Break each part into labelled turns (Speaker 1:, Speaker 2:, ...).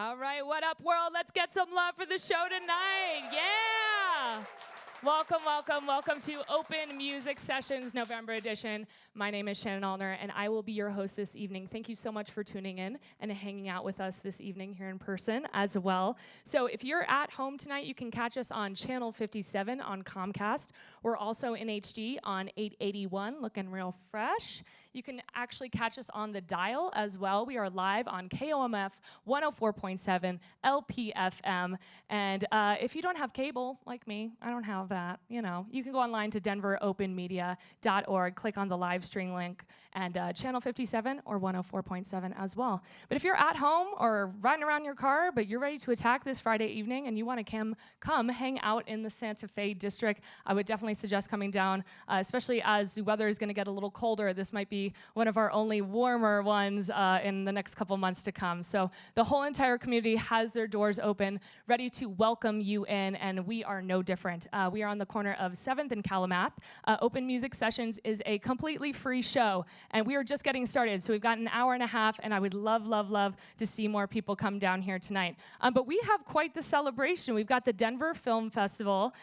Speaker 1: All right, what up, world? Let's get some love for the show tonight. Yeah! Welcome to Open Music Sessions November edition. My name is Shannon Allner, and I will be your host this evening. Thank you so much for tuning in and hanging out with us this evening here in person as well. So if you're at home tonight, you can catch us on Channel 57 on Comcast. We're also in HD on 881, looking real fresh. You can actually catch us on the dial as well. We are live on KOMF 104.7 LPFM. And if you don't have cable, like me, I don't have that, you can go online to denveropenmedia.org, click on the live stream link, and Channel 57 or 104.7 as well. But if you're at home or riding around your car, but you're ready to attack this Friday evening and you want to come hang out in the Santa Fe district, I would definitely suggest coming down, especially as the weather is going to get a little colder. This might be one of our only warmer ones in the next couple months to come. So the whole entire community has their doors open, ready to welcome you in, and we are no different. We are on the corner of 7th and Calumet. Open Music Sessions is a completely free show, and we are just getting started. So we've got an hour and a half, and I would love to see more people come down here tonight. But we have quite the celebration. We've got the Denver Film Festival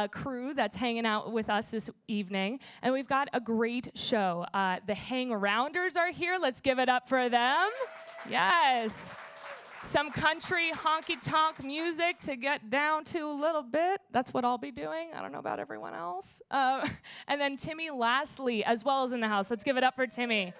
Speaker 1: crew that's hanging out with us this evening, and we've got a great show. The Hang-Arounders are here. Let's give it up for them. Yes. Some country honky-tonk music to get down to a little bit. That's what I'll be doing. I don't know about everyone else. And then Timmi Lasley as well as in the house. Let's give it up for Timmi.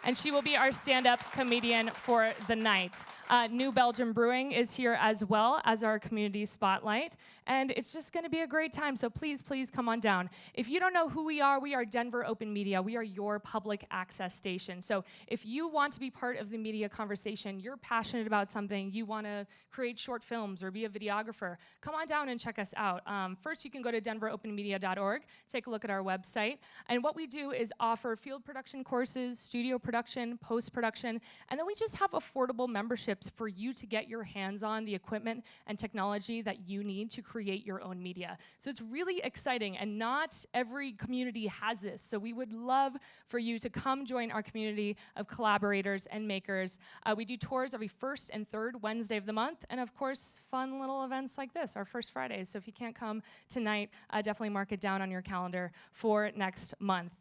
Speaker 1: And she will be our stand-up comedian for the night. New Belgium Brewing is here as well as our community spotlight. And it's just going to be a great time, so please come on down. If you don't know who we are Denver Open Media. We are your public access station. So if you want to be part of the media conversation, you're passionate about something, you want to create short films or be a videographer, come on down and check us out. First, you can go to denveropenmedia.org, take a look at our website. And what we do is offer field production courses, studio production, post-production, and then we just have affordable memberships for you to get your hands on the equipment and technology that you need to create your own media. So it's really exciting, and not every community has this. So we would love for you to come join our community of collaborators and makers. We do tours every first and third Wednesday of the month, and of course, fun little events like this, our first Fridays. So if you can't come tonight, definitely mark it down on your calendar for next month.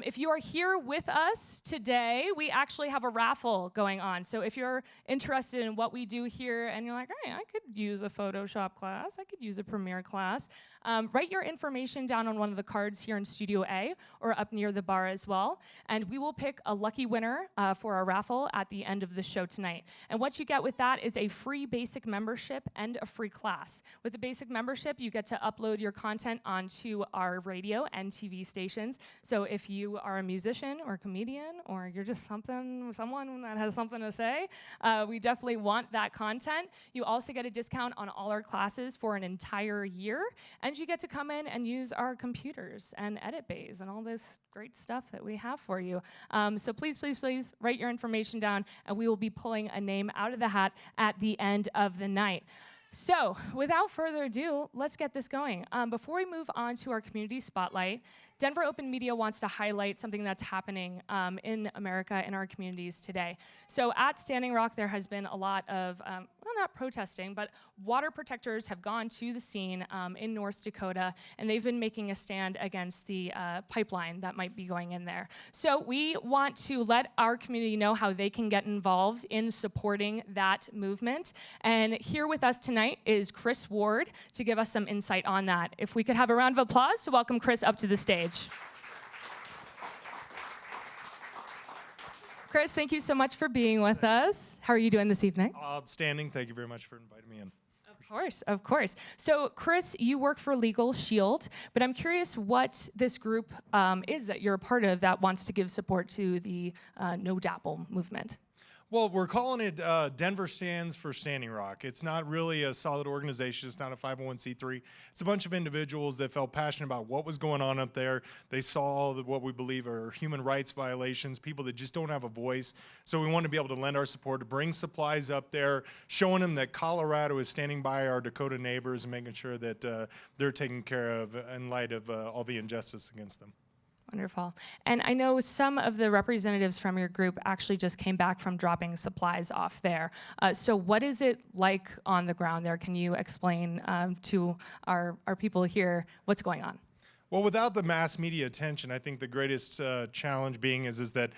Speaker 1: If you are here with us today, we actually have a raffle going on. So if you're interested in what we do here and you're like, hey, I could use a Photoshop class, I could use a Premiere class, write your information down on one of the cards here in Studio A or up near the bar as well, and we will pick a lucky winner for our raffle at the end of the show tonight. And what you get with that is a free basic membership and a free class. With the basic membership, you get to upload your content onto our radio and TV stations. So if you are a musician or a comedian, or you're just someone that has something to say, we definitely want that content. You also get a discount on all our classes for an entire year, and you get to come in and use our computers and edit bays and all this great stuff that we have for you. So please write your information down, and we will be pulling a name out of the hat at the end of the night. So without further ado, let's get this going. Before we move on to our community spotlight, Denver Open Media wants to highlight something that's happening in America, in our communities today. So at Standing Rock, there has been a lot of, well, not protesting, but water protectors have gone to the scene in North Dakota, and they've been making a stand against the pipeline that might be going in there. So we want to let our community know how they can get involved in supporting that movement. And here with us tonight is Chris Ward to give us some insight on that. If we could have a round of applause to welcome Chris up to the stage. Chris, thank you so much for being with us. How are you doing this evening?
Speaker 2: Outstanding. Thank you very much for inviting me in.
Speaker 1: Of course. So, Chris, you work for Legal Shield, but I'm curious what this group is that you're a part of that wants to give support to the No Dapple movement.
Speaker 2: Well, we're calling it Denver Stands for Standing Rock. It's not really a solid organization. It's not a 501c3. It's a bunch of individuals that felt passionate about what was going on up there. They saw what we believe are human rights violations, people that just don't have a voice. So we want to be able to lend our support, to bring supplies up there, showing them that Colorado is standing by our Dakota neighbors and making sure that they're taken care of in light of all the injustice against them.
Speaker 1: Wonderful. And I know some of the representatives from your group actually just came back from dropping supplies off there. So what is it like on the ground there? Can you explain to our people here what's going on?
Speaker 2: Well, without the mass media attention, I think the greatest challenge being is that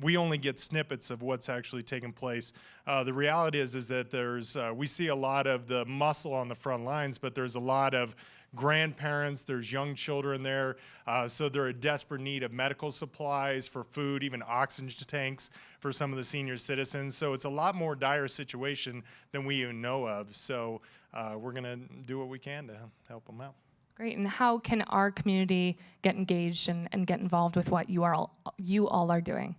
Speaker 2: we only get snippets of what's actually taking place. The reality is that there's we see a lot of the muscle on the front lines, but there's a lot of grandparents, there's young children there, so they're in desperate need of medical supplies, for food, even oxygen tanks for some of the senior citizens. So it's a lot more dire situation than we even know of. So we're going to do what we can to help them out.
Speaker 1: Great. And how can our community get engaged and get involved with what you all are doing?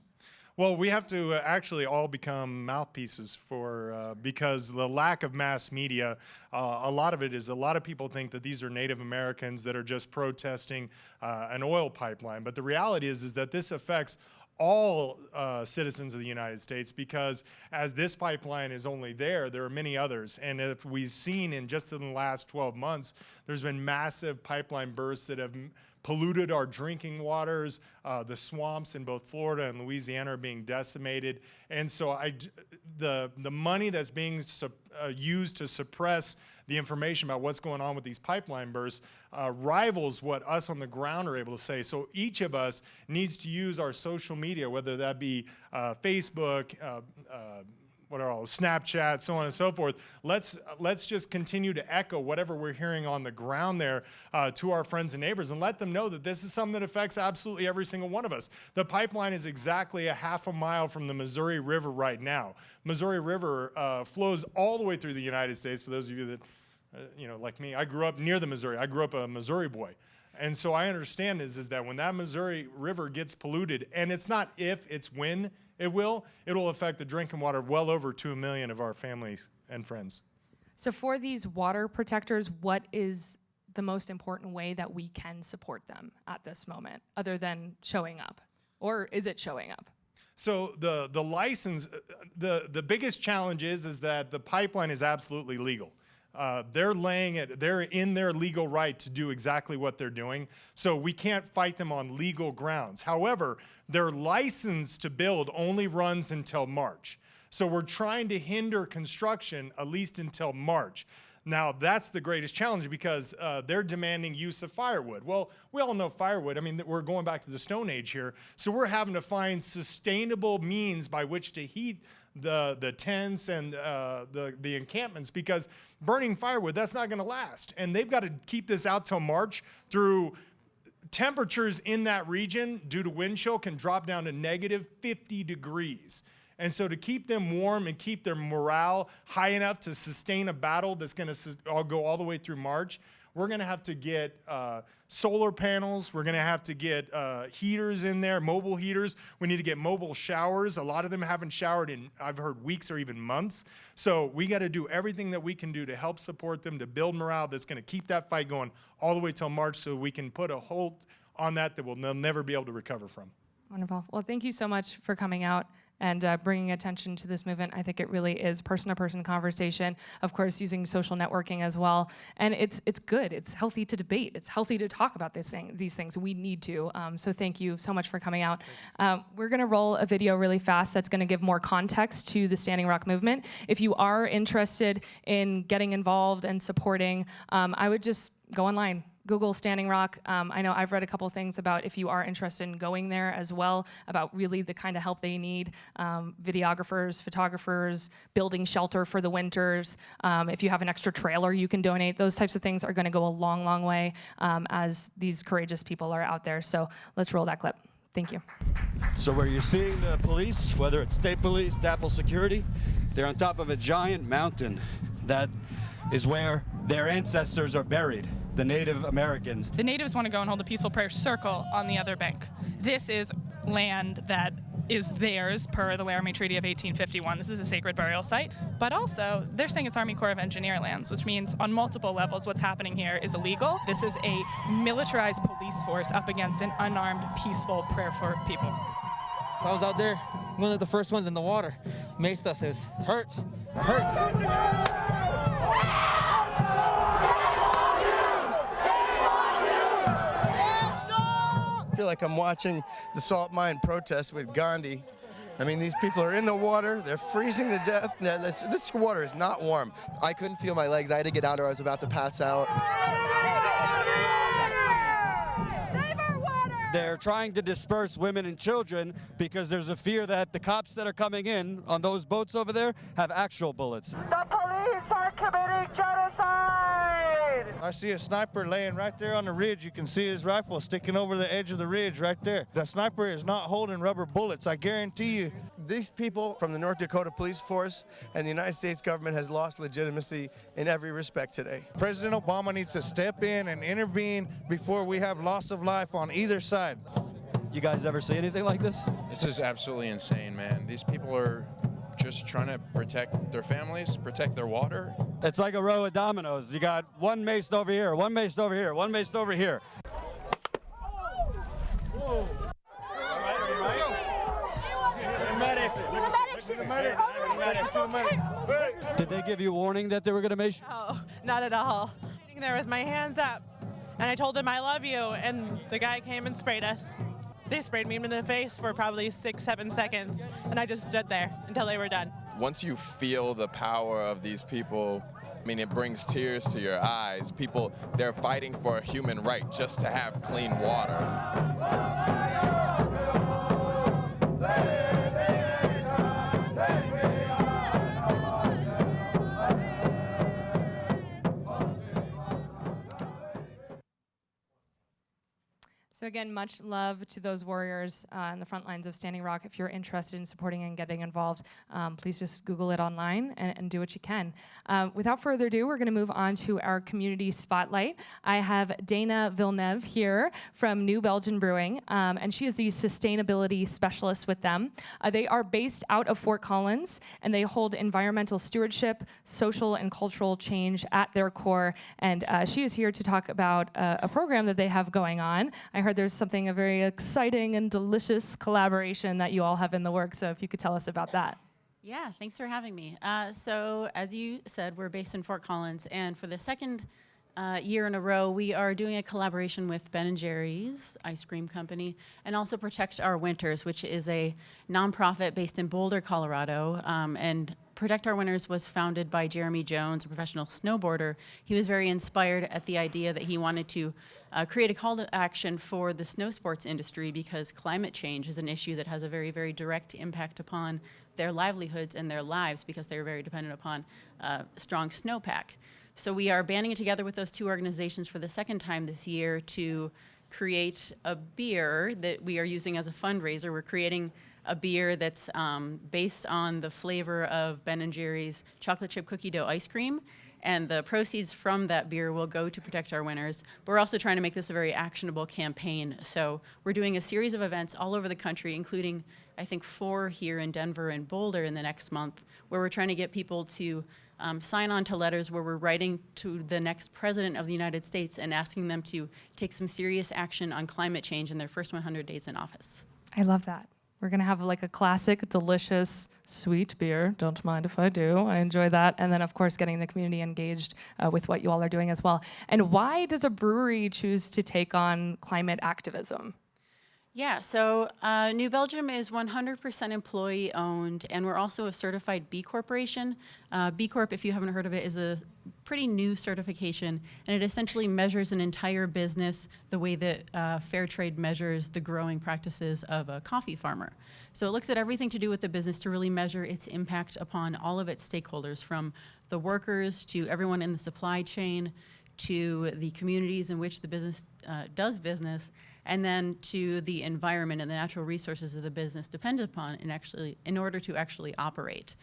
Speaker 2: Well, we have to actually all become mouthpieces for, because the lack of mass media, a lot of it is, a lot of people think that these are Native Americans that are just protesting an oil pipeline. But the reality is that this affects all citizens of the United States, because as this pipeline is only there are many others. And if we've seen in just in the last 12 months, there's been massive pipeline bursts that have polluted our drinking waters. The swamps in both Florida and Louisiana are being decimated. And so the money that's being used to suppress the information about what's going on with these pipeline bursts rivals what us on the ground are able to say. So each of us needs to use our social media, whether that be Facebook, what are all Snapchat, so on and so forth. Let's just continue to echo whatever we're hearing on the ground there to our friends and neighbors, and let them know that this is something that affects absolutely every single one of us. The pipeline is exactly a half a mile from the Missouri River right now. Missouri River flows all the way through the United States. For those of you that, like me, I grew up near the Missouri. I grew up a Missouri boy. And so I understand is that when that Missouri River gets polluted, and it's not if, it's when it'll affect the drinking water of well over 2 million of our families and friends.
Speaker 1: So for these water protectors, what is the most important way that we can support them at this moment, other than showing up? Or is it showing up?
Speaker 2: So the license, the biggest challenge is that the pipeline is absolutely legal. They're in their legal right to do exactly what they're doing. So we can't fight them on legal grounds. However, their license to build only runs until March. So we're trying to hinder construction at least until March. Now, that's the greatest challenge, because they're demanding use of firewood. Well, we all know firewood. I mean, we're going back to the Stone Age here. So we're having to find sustainable means by which to heat the tents and the encampments, because burning firewood, that's not going to last. And they've got to keep this out till March. Through temperatures in that region due to wind chill can drop down to negative 50 degrees. And so to keep them warm and keep their morale high enough to sustain a battle that's going to go all the way through March, we're going to have to get solar panels. We're going to have to get heaters in there, mobile heaters. We need to get mobile showers. A lot of them haven't showered in, I've heard, weeks or even months. So we got to do everything that we can do to help support them, to build morale that's going to keep that fight going all the way till March, so we can put a hold on that they'll never be able to recover from.
Speaker 1: Wonderful. Well, thank you so much for coming out and bringing attention to this movement. I think it really is person-to-person conversation, of course, using social networking as well. And it's good. It's healthy to debate. It's healthy to talk about these things. We need to. So thank you so much for coming out. We're going to roll a video really fast that's going to give more context to the Standing Rock movement. If you are interested in getting involved and supporting, I would just go online. Google Standing Rock. I know I've read a couple things about, if you are interested in going there as well, about really the kind of help they need. Videographers, photographers, building shelter for the winters. If you have an extra trailer you can donate. Those types of things are going to go a long, long way as these courageous people are out there. So let's roll that clip. Thank you.
Speaker 3: So where you're seeing the police, whether it's state police, DAPL security, they're on top of a giant mountain. That is where their ancestors are buried. The Native Americans.
Speaker 4: The natives want to go and hold a peaceful prayer circle on the other bank. This is land that is theirs per the Laramie Treaty of 1851. This is a sacred burial site. But also, they're saying it's Army Corps of Engineer lands, which means on multiple levels what's happening here is illegal. This is a militarized police force up against an unarmed, peaceful prayer for people.
Speaker 5: So I was out there, one of the first ones in the water. Maced us, hurts, it hurts.
Speaker 6: feel like I'm watching the salt mine protest with Gandhi. I mean, these people are in the water. They're freezing to death. This water is not warm.
Speaker 7: I couldn't feel my legs. I had to get out or I was about to pass out.
Speaker 3: They're trying to disperse women and children because there's a fear that the cops that are coming in on those boats over there have actual bullets.
Speaker 8: The police are committing genocide!
Speaker 9: I see a sniper laying right there on the ridge. You can see his rifle sticking over the edge of the ridge right there. The sniper is not holding rubber bullets, I guarantee you.
Speaker 6: These people from the North Dakota Police Force and the United States government has lost legitimacy in every respect today.
Speaker 9: President Obama needs to step in and intervene before we have loss of life on either side.
Speaker 3: You guys ever see anything like this?
Speaker 10: This is absolutely insane, man. These people are just trying to protect their families, protect their water.
Speaker 3: It's like a row of dominoes. You got one maced over here, one maced over here, one maced over here. Whoa. All right, are you right? Did they give you warning that they were going to mace you?
Speaker 11: Oh, not at all. Sitting there with my hands up, and I told him I love you, and the guy came and sprayed us. They sprayed me in the face for probably 6-7 seconds, and I just stood there until they were done.
Speaker 12: Once you feel the power of these people, I mean, it brings tears to your eyes. People, they're fighting for a human right just to have clean water.
Speaker 1: So again, much love to those warriors on the front lines of Standing Rock. If you're interested in supporting and getting involved, please just Google it online and do what you can. Without further ado, we're going to move on to our community spotlight. I have Dana Villeneuve here from New Belgium Brewing, and she is the sustainability specialist with them. They are based out of Fort Collins, and they hold environmental stewardship, social and cultural change at their core. And she is here to talk about a program that they have going on. I heard there's a very exciting and delicious collaboration that you all have in the works, so if you could tell us about that.
Speaker 13: Yeah, thanks for having me. So as you said, we're based in Fort Collins, and for the second year in a row, we are doing a collaboration with Ben & Jerry's ice cream company, and also Protect Our Winters, which is a nonprofit based in Boulder, Colorado, and Protect Our Winters was founded by Jeremy Jones, a professional snowboarder. He was very inspired at the idea that he wanted to create a call to action for the snow sports industry, because climate change is an issue that has a very, very direct impact upon their livelihoods and their lives, because they're very dependent upon strong snowpack. So we are banding it together with those two organizations for the second time this year to create a beer that we are using as a fundraiser. We're creating a beer that's based on the flavor of Ben & Jerry's chocolate chip cookie dough ice cream, and the proceeds from that beer will go to Protect Our Winters. But we're also trying to make this a very actionable campaign. So we're doing a series of events all over the country, including, I think, 4 here in Denver and Boulder in the next month, where we're trying to get people to sign on to letters where we're writing to the next president of the United States and asking them to take some serious action on climate change in their first 100 days in office.
Speaker 1: I love that. We're going to have like a classic, delicious, sweet beer. Don't mind if I do. I enjoy that. And then, of course, getting the community engaged with what you all are doing as well. And why does a brewery choose to take on climate activism?
Speaker 13: Yeah, so New Belgium is 100% employee owned, and we're also a certified B Corporation. B Corp, if you haven't heard of it, is a pretty new certification, and it essentially measures an entire business the way that fair trade measures the growing practices of a coffee farmer. So it looks at everything to do with the business to really measure its impact upon all of its stakeholders, from the workers to everyone in the supply chain to the communities in which the business does business, and then to the environment and the natural resources of the business dependent upon in order to actually operate.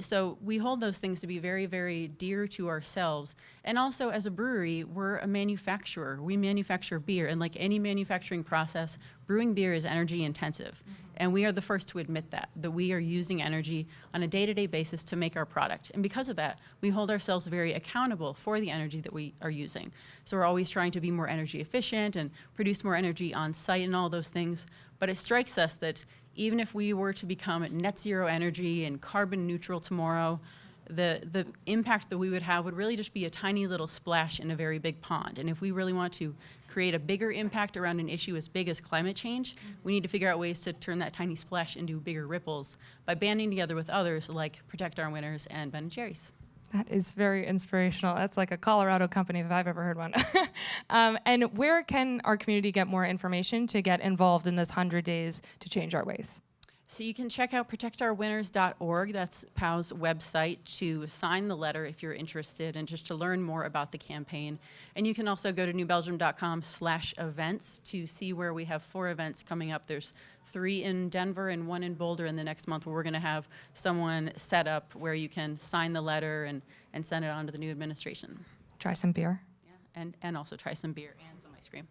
Speaker 13: So we hold those things to be very, very dear to ourselves. And also, as a brewery, we're a manufacturer. We manufacture beer, and like any manufacturing process, brewing beer is energy intensive. And we are the first to admit that we are using energy on a day-to-day basis to make our product. And because of that, we hold ourselves very accountable for the energy that we are using. So we're always trying to be more energy efficient and produce more energy on site and all those things. But it strikes us that even if we were to become net zero energy and carbon neutral tomorrow, the impact that we would have would really just be a tiny little splash in a very big pond. And if we really want to create a bigger impact around an issue as big as climate change, we need to figure out ways to turn that tiny splash into bigger ripples by banding together with others like Protect Our Winters and Ben & Jerry's.
Speaker 1: That is very inspirational. That's like a Colorado company if I've ever heard one. And where can our community get more information to get involved in this 100 days to change our ways?
Speaker 13: So you can check out protectourwinters.org. That's POW's website to sign the letter if you're interested and just to learn more about the campaign. And you can also go to newbelgium.com/events to see where we have 4 events coming up. There's 3 in Denver and 1 in Boulder in the next month where we're going to have someone set up where you can sign the letter and send it on to the new administration.
Speaker 1: Try some beer.
Speaker 13: Yeah, and also try some beer and some ice cream.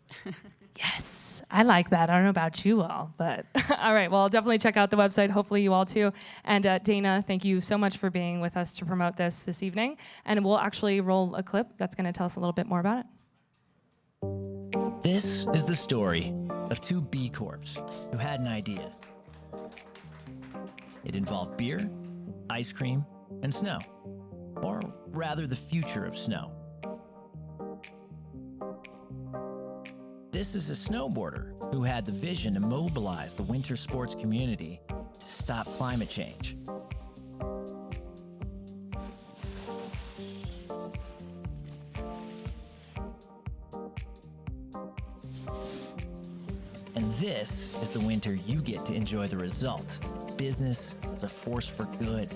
Speaker 1: Yes, I like that. I don't know about you all, but all right. Well, I'll definitely check out the website. Hopefully you all too. And Dana, thank you so much for being with us to promote this evening. And we'll actually roll a clip that's going to tell us a little bit more about it.
Speaker 14: This is the story of 2 B Corps who had an idea. It involved beer, ice cream, and snow, or rather the future of snow. This is a snowboarder who had the vision to mobilize the winter sports community to stop climate change. And this is the winter you get to enjoy the result. Business as a force for good.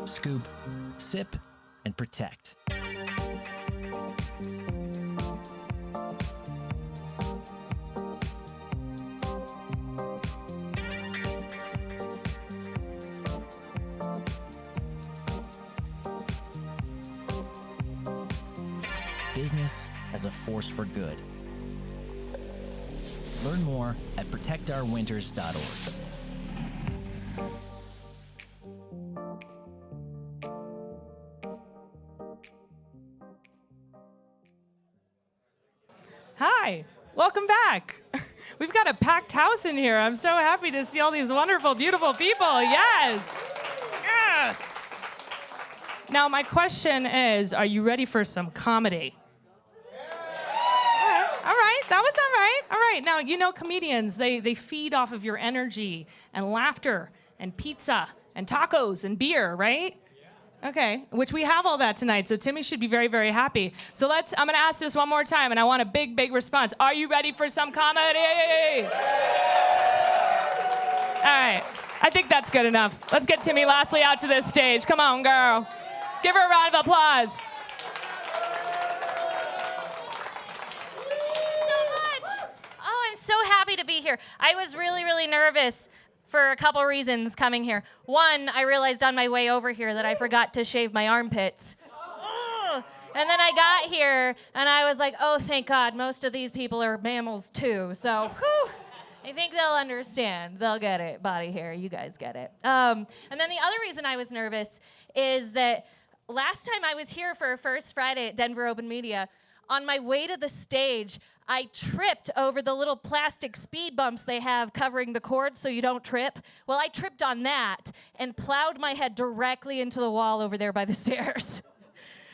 Speaker 14: Scoop, sip, and protect. Business as a force for good. Learn more at protectourwinters.org.
Speaker 1: Hi, welcome back. We've got a packed house in here. I'm so happy to see all these wonderful, beautiful people. Yes. Yes. Now, my question is, are you ready for some comedy? All right, that was all right. All right, now, you know comedians, they feed off of your energy and laughter and pizza and tacos and beer, right? Okay, which we have all that tonight, so Timmy should be very, very happy. So I'm gonna ask this one more time, and I want a big, big response. Are you ready for some comedy? All right, I think that's good enough. Let's get Timmi Lasley out to this stage. Come on, girl. Give her a round of applause.
Speaker 15: So happy to be here. I was really, really nervous for a couple reasons coming here. One, I realized on my way over here that I forgot to shave my armpits. Ugh. And then I got here and I was like, oh, thank God, most of these people are mammals too. So, whew, I think they'll understand. They'll get it, body hair, you guys get it. And then the other reason I was nervous is that last time I was here for First Friday at Denver Open Media, on my way to the stage, I tripped over the little plastic speed bumps they have covering the cord so you don't trip. Well, I tripped on that and plowed my head directly into the wall over there by the stairs.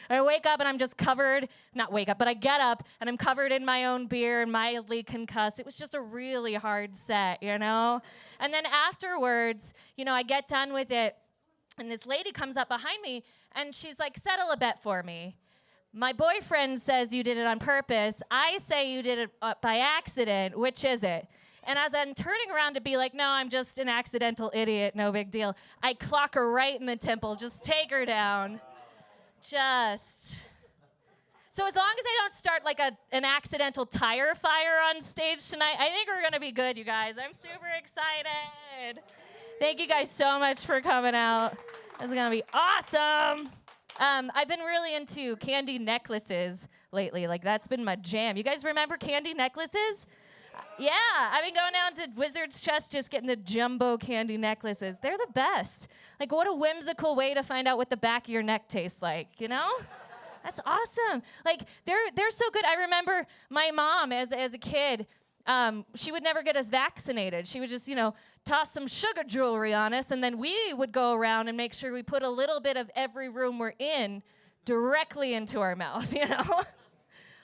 Speaker 15: I wake up and I'm just covered, not wake up, but I get up and I'm covered in my own beer and mildly concussed. It was just a really hard set, you know? And then afterwards, you know, I get done with it and this lady comes up behind me and she's like, settle a bet for me. My boyfriend says you did it on purpose. I say you did it by accident. Which is it? And as I'm turning around to be like, no, I'm just an accidental idiot, no big deal, I clock her right in the temple. Just take her down. Just. So as long as I don't start like an accidental tire fire on stage tonight, I think we're going to be good, you guys. I'm super excited. Thank you guys so much for coming out. This is going to be awesome. I've been really into candy necklaces lately. Like, that's been my jam. You guys remember candy necklaces? Yeah, I've been going down to Wizard's Chest just getting the jumbo candy necklaces. They're the best. Like, what a whimsical way to find out what the back of your neck tastes like, you know? That's awesome. Like, they're so good. I remember my mom as a kid, she would never get us vaccinated. She would just, toss some sugar jewelry on us, and then we would go around and make sure we put a little bit of every room we're in directly into our mouth,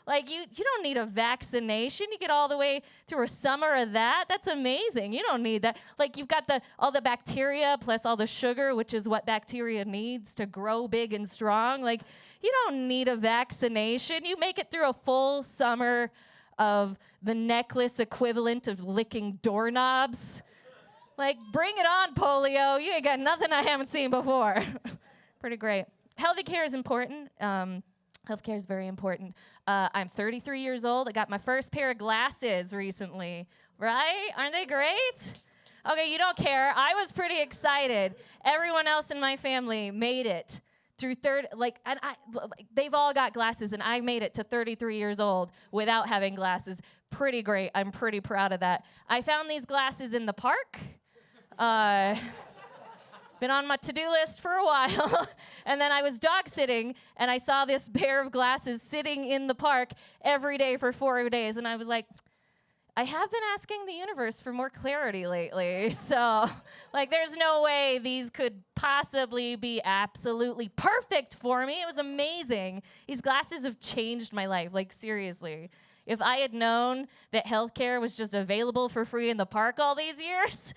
Speaker 15: Like, you don't need a vaccination. You get all the way through a summer of that. That's amazing. You don't need that. Like, you've got all the bacteria plus all the sugar, which is what bacteria needs to grow big and strong. Like, you don't need a vaccination. You make it through a full summer of the necklace equivalent of licking doorknobs. Like, bring it on, polio. You ain't got nothing I haven't seen before. Pretty great. Healthy care is important. Healthcare is very important. I'm 33 years old. I got my first pair of glasses recently, right? Aren't they great? Okay, you don't care. I was pretty excited. Everyone else in my family made it through they've all got glasses, and I made it to 33 years old without having glasses. Pretty great. I'm pretty proud of that. I found these glasses in the park. Been on my to-do list for a while. And then I was dog sitting, and I saw this pair of glasses sitting in the park every day for 4 days. And I was like, I have been asking the universe for more clarity lately. So, there's no way these could possibly be absolutely perfect for me. It was amazing. These glasses have changed my life, seriously. If I had known that healthcare was just available for free in the park all these years,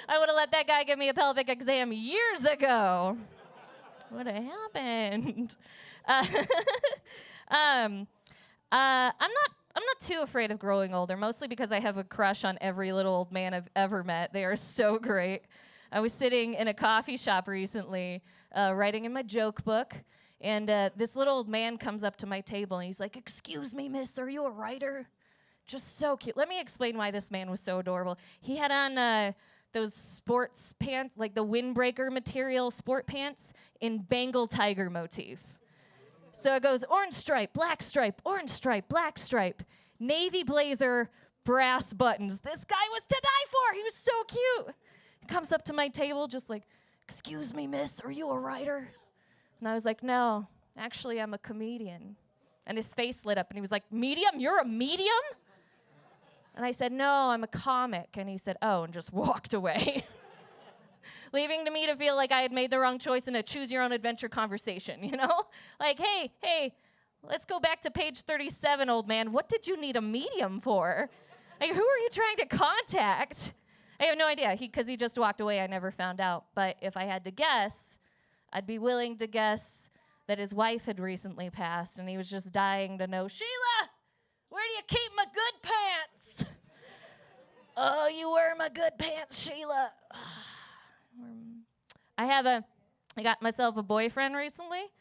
Speaker 15: I would have let that guy give me a pelvic exam years ago. What happened? I'm not too afraid of growing older, mostly because I have a crush on every little old man I've ever met. They are so great. I was sitting in a coffee shop recently, writing in my joke book, and this little old man comes up to my table, and he's like, "Excuse me, miss, are you a writer?" Just so cute. Let me explain why this man was so adorable. He had on those sports pants, like the windbreaker material sport pants in Bengal tiger motif. So it goes orange stripe, black stripe, orange stripe, black stripe, navy blazer, brass buttons. This guy was to die for. He was so cute. He comes up to my table just like, "Excuse me, miss, are you a writer?" And I was like, "No, actually, I'm a comedian." And his face lit up, and he was like, "Medium? You're a medium?" And I said, "No, I'm a comic." And he said, "Oh," and just walked away. Leaving to me to feel like I had made the wrong choice in a choose-your-own-adventure conversation, Like, hey, let's go back to page 37, old man. What did you need a medium for? Like, who are you trying to contact? I have no idea, because he just walked away. I never found out. But if I had to guess, I'd be willing to guess that his wife had recently passed, and he was just dying to know, "Sheila, where do you keep my good pants?" "Oh, you wear my good pants, Sheila." I got myself a boyfriend recently.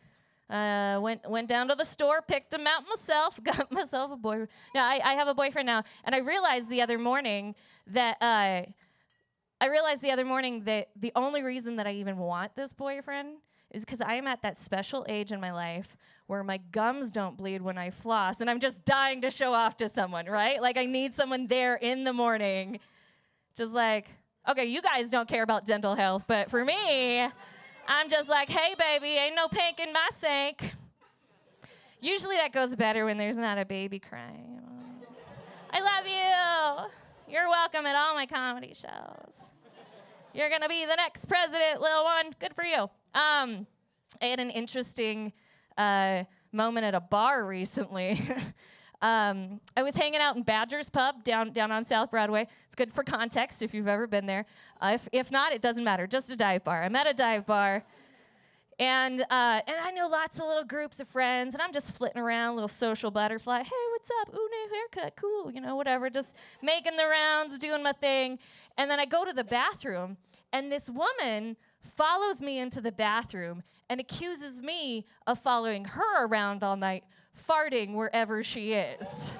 Speaker 15: Went down to the store, picked him out myself, got myself a boyfriend. No, I have a boyfriend now, and I realized the other morning that the only reason that I even want this boyfriend is because I am at that special age in my life where my gums don't bleed when I floss, and I'm just dying to show off to someone, right? Like, I need someone there in the morning, just like, okay, you guys don't care about dental health, but for me, I'm just like, "Hey, baby, ain't no pink in my sink." Usually that goes better when there's not a baby crying. "I love you. You're welcome at all my comedy shows. You're going to be the next president, little one. Good for you." I had an interesting moment at a bar recently. I was hanging out in Badger's Pub down on South Broadway. It's good for context if you've ever been there. If not, it doesn't matter. Just a dive bar. I'm at a dive bar, and I know lots of little groups of friends, and I'm just flitting around, little social butterfly. "Hey, what's up? Ooh, new haircut, cool." Whatever. Just making the rounds, doing my thing, and then I go to the bathroom, and this woman follows me into the bathroom and accuses me of following her around all night, farting wherever she is.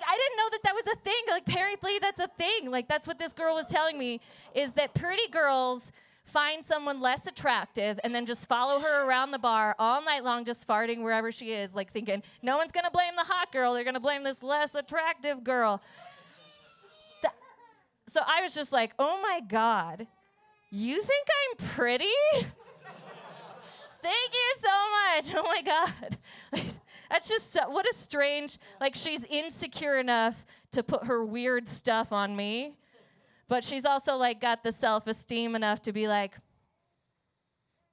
Speaker 15: I didn't know that was a thing. Apparently that's a thing. That's what this girl was telling me, is that pretty girls find someone less attractive and then just follow her around the bar all night long, just farting wherever she is, thinking, no one's gonna blame the hot girl, they're gonna blame this less attractive girl. So I was just like, "Oh my God, you think I'm pretty? Thank you so much. Oh my God." That's just what a strange, like she's insecure enough to put her weird stuff on me, but she's also like got the self-esteem enough to be like,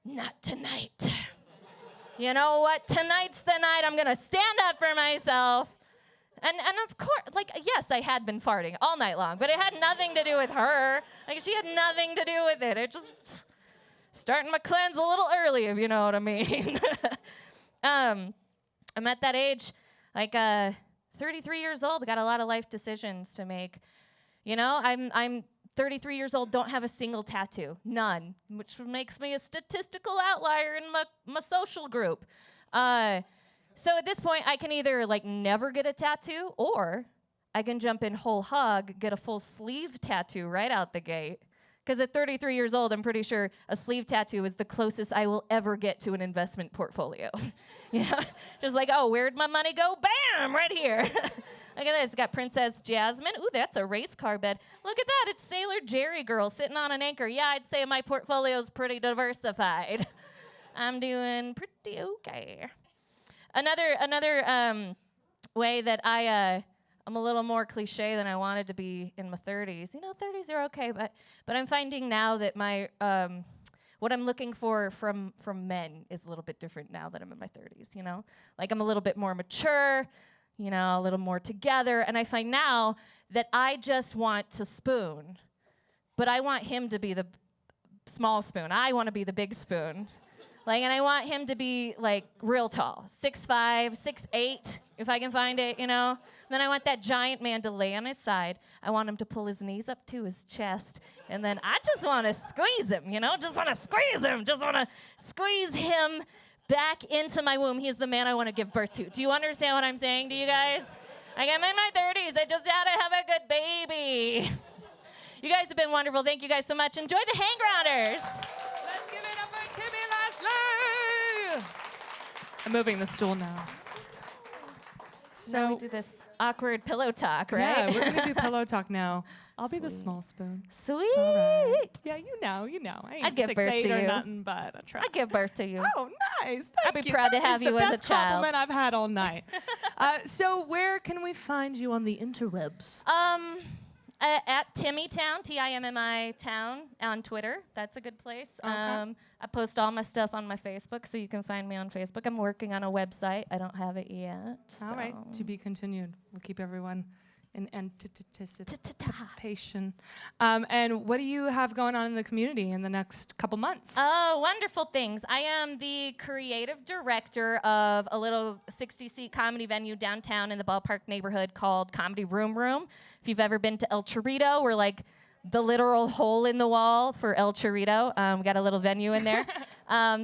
Speaker 15: not tonight. You know what? Tonight's the night I'm gonna stand up for myself. And of course, like, yes, I had been farting all night long, but it had nothing to do with her. Like, she had nothing to do with it. It just starting my cleanse a little early, if you know what I mean. I'm at that age, like 33 years old, got a lot of life decisions to make. You know, I'm 33 years old, don't have a single tattoo, none, which makes me a statistical outlier in my social group. So at this point, I can either like never get a tattoo, or I can jump in whole hog, get a full sleeve tattoo right out the gate. Because at 33 years old, I'm pretty sure a sleeve tattoo is the closest I will ever get to an investment portfolio. You know, just like, oh, where'd my money go? Bam, right here. Look at this, it's got Princess Jasmine. Ooh, that's a race car bed. Look at that, it's Sailor Jerry Girl sitting on an anchor. Yeah, I'd say my portfolio's pretty diversified. I'm doing pretty okay. Another way that I'm a little more cliche than I wanted to be in my 30s. You know, 30s are okay, but I'm finding now that my what I'm looking for from men is a little bit different now that I'm in my 30s. You know, like I'm a little bit more mature, you know, a little more together, and I find now that I just want to spoon, but I want him to be the small spoon. I want to be the big spoon. Like, and I want him to be, like, real tall, 6'5", 6'8", if I can find it, you know? Then I want that giant man to lay on his side. I want him to pull his knees up to his chest. And then I just want to squeeze him, you know? Just want to squeeze him. Just want to squeeze him back into my womb. He's the man I want to give birth to. Do you understand what I'm saying to you guys? Like, I'm in my 30s. I just had to have a good baby. You guys have been wonderful. Thank you guys so much. Enjoy the hang grounders.
Speaker 1: Let's give it up for Timmi Lasley. I'm moving the stool now.
Speaker 15: So we do this awkward pillow talk, right?
Speaker 1: Yeah, we're gonna do pillow talk now. I'll be the small spoon.
Speaker 15: Sweet.
Speaker 1: It's all right. Yeah, you know. I ain't
Speaker 15: I'd give birth
Speaker 1: 6'8"
Speaker 15: to
Speaker 1: or
Speaker 15: you.
Speaker 1: nothing, but I try.
Speaker 15: I'd give birth to you.
Speaker 1: Oh, nice.
Speaker 15: I'd
Speaker 1: Thank
Speaker 15: be
Speaker 1: you.
Speaker 15: proud to
Speaker 1: That
Speaker 15: have
Speaker 1: is
Speaker 15: you as a
Speaker 1: the best
Speaker 15: child.
Speaker 1: compliment I've had all night. So where can we find you on the interwebs?
Speaker 15: At Timmytown, Timmi Town on Twitter. That's a good place.
Speaker 1: Okay.
Speaker 15: I post all my stuff on my Facebook, so you can find me on Facebook. I'm working on a website. I don't have it yet.
Speaker 1: All right, to be continued. We'll keep everyone in anticipation. And what do you have going on in the community in the next couple months?
Speaker 15: Oh, wonderful things. I am the creative director of a little 60-seat comedy venue downtown in the Ballpark neighborhood called Comedy Room Room. If you've ever been to El Chorrito, we're like the literal hole in the wall for El Chorrito. We got a little venue in there.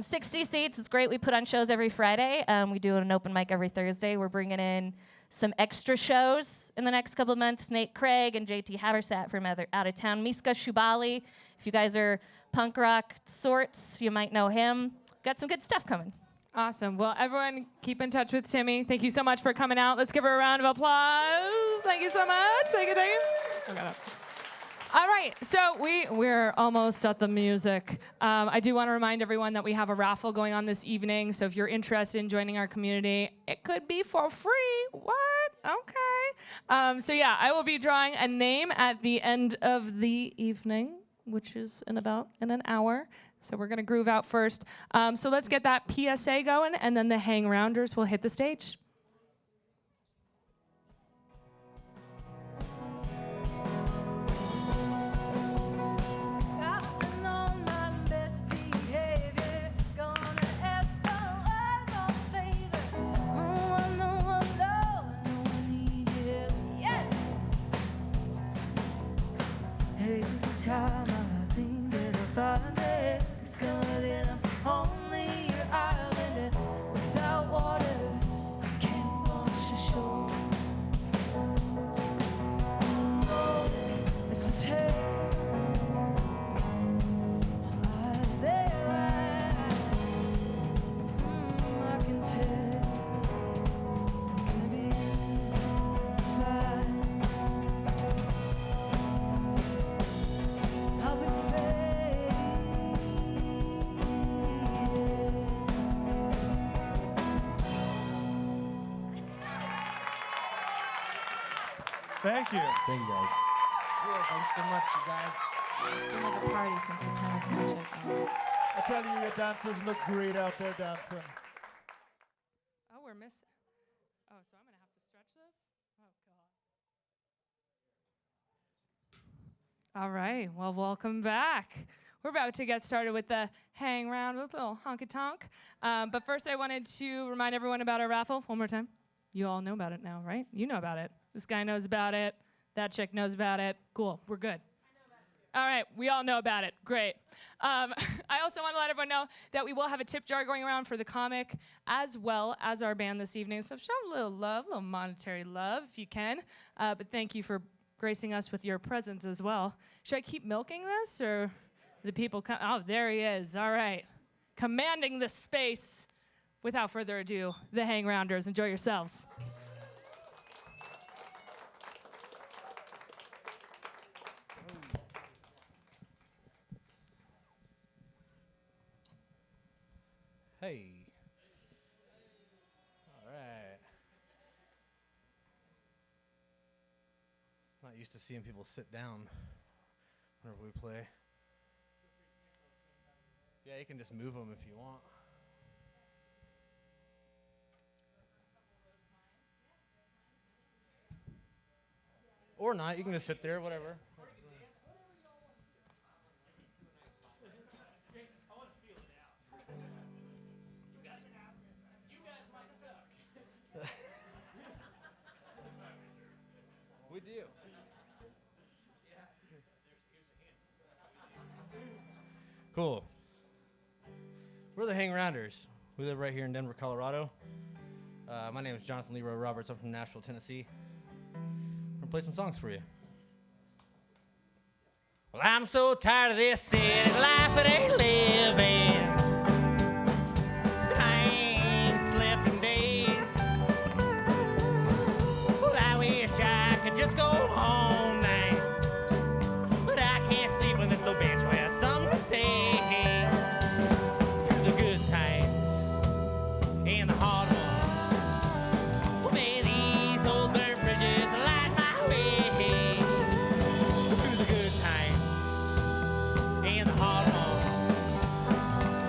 Speaker 15: 60 seats. It's great. We put on shows every Friday. We do an open mic every Thursday. We're bringing in some extra shows in the next couple of months. Nate Craig and JT Haversat from out of town. Miska Shubali. If you guys are punk rock sorts, you might know him. Got some good stuff coming.
Speaker 1: Awesome. Well, everyone, keep in touch with Timmi. Thank you so much for coming out. Let's give her a round of applause. Thank you so much. Thank you. All right, so we're almost at the music. I do want to remind everyone that we have a raffle going on this evening, so if you're interested in joining our community, it could be for free. What? Okay. So yeah, I will be drawing a name at the end of the evening, which is in an hour. So we're gonna groove out first. So let's get that PSA going, and then the hang rounders will hit the stage.
Speaker 16: Time I think that I'll find it, discover that I'm only your island, and without water, you
Speaker 9: Thank you.
Speaker 17: Thank you, guys.
Speaker 18: Cool. Thanks so much, you guys.
Speaker 1: Feel like a party since the time of sound check.
Speaker 17: I tell you, your dancers look great out there dancing.
Speaker 1: Oh, we're missing. Oh, so I'm gonna have to stretch this? Oh God. All right, well, welcome back. We're about to get started with the hang round with a little honky tonk. But first I wanted to remind everyone about our raffle one more time. You all know about it now, right? You know about it. This guy knows about it. That chick knows about it. Cool, we're good. All right, we all know about it. Great. I also want to let everyone know that we will have a tip jar going around for the comic as well as our band this evening. So show a little love, a little monetary love if you can. But thank you for gracing us with your presence as well. Should I keep milking this or the people come? Oh, there he is. All right. Commanding the space. Without further ado, the Hang Rounders. Enjoy yourselves.
Speaker 18: Hey. All right. Not used to seeing people sit down whenever we play. Yeah, you can just move them if you want. Or not, you can just sit there, whatever. We do. Cool. We're the Hang Rounders. We live right here in Denver, Colorado. My name is Jonathan Leroy Roberts. I'm from Nashville, Tennessee. I'm gonna play some songs for you. Well, I'm so tired of this city life it ain't living. I ain't slept in days. Well, I wish I could just go home now, but I can't sleep when this old bench has something to say. Through the good times and the hard ones, well, may these old burnt bridges light my way. Through the good times and the hard ones,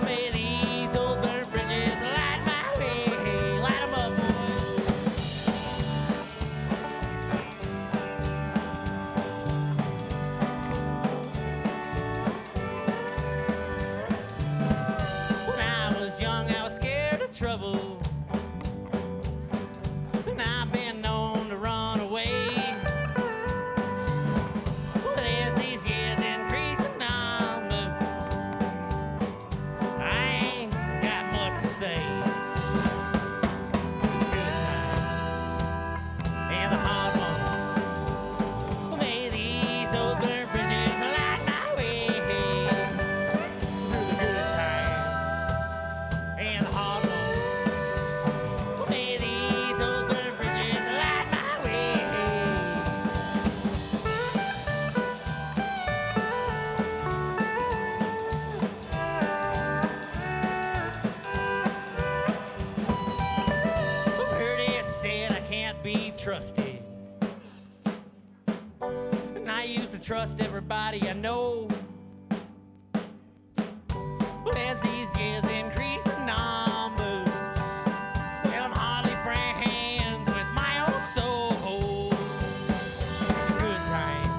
Speaker 18: may these old burnt bridges light my way. Light 'em up, boys. When I was young, I was scared of trouble, and I've been known to run away. But as these years increase in number, I ain't got much to say. Through the good times and the hard ones, may these old burnt bridges light my way. Through the good times and the hard ones, may these old burnt bridges light my way. I've heard it said I can't be trusted, and I used to trust everybody I know. But as these years increase in numbers, well, I'm hardly friends with my own soul. Good times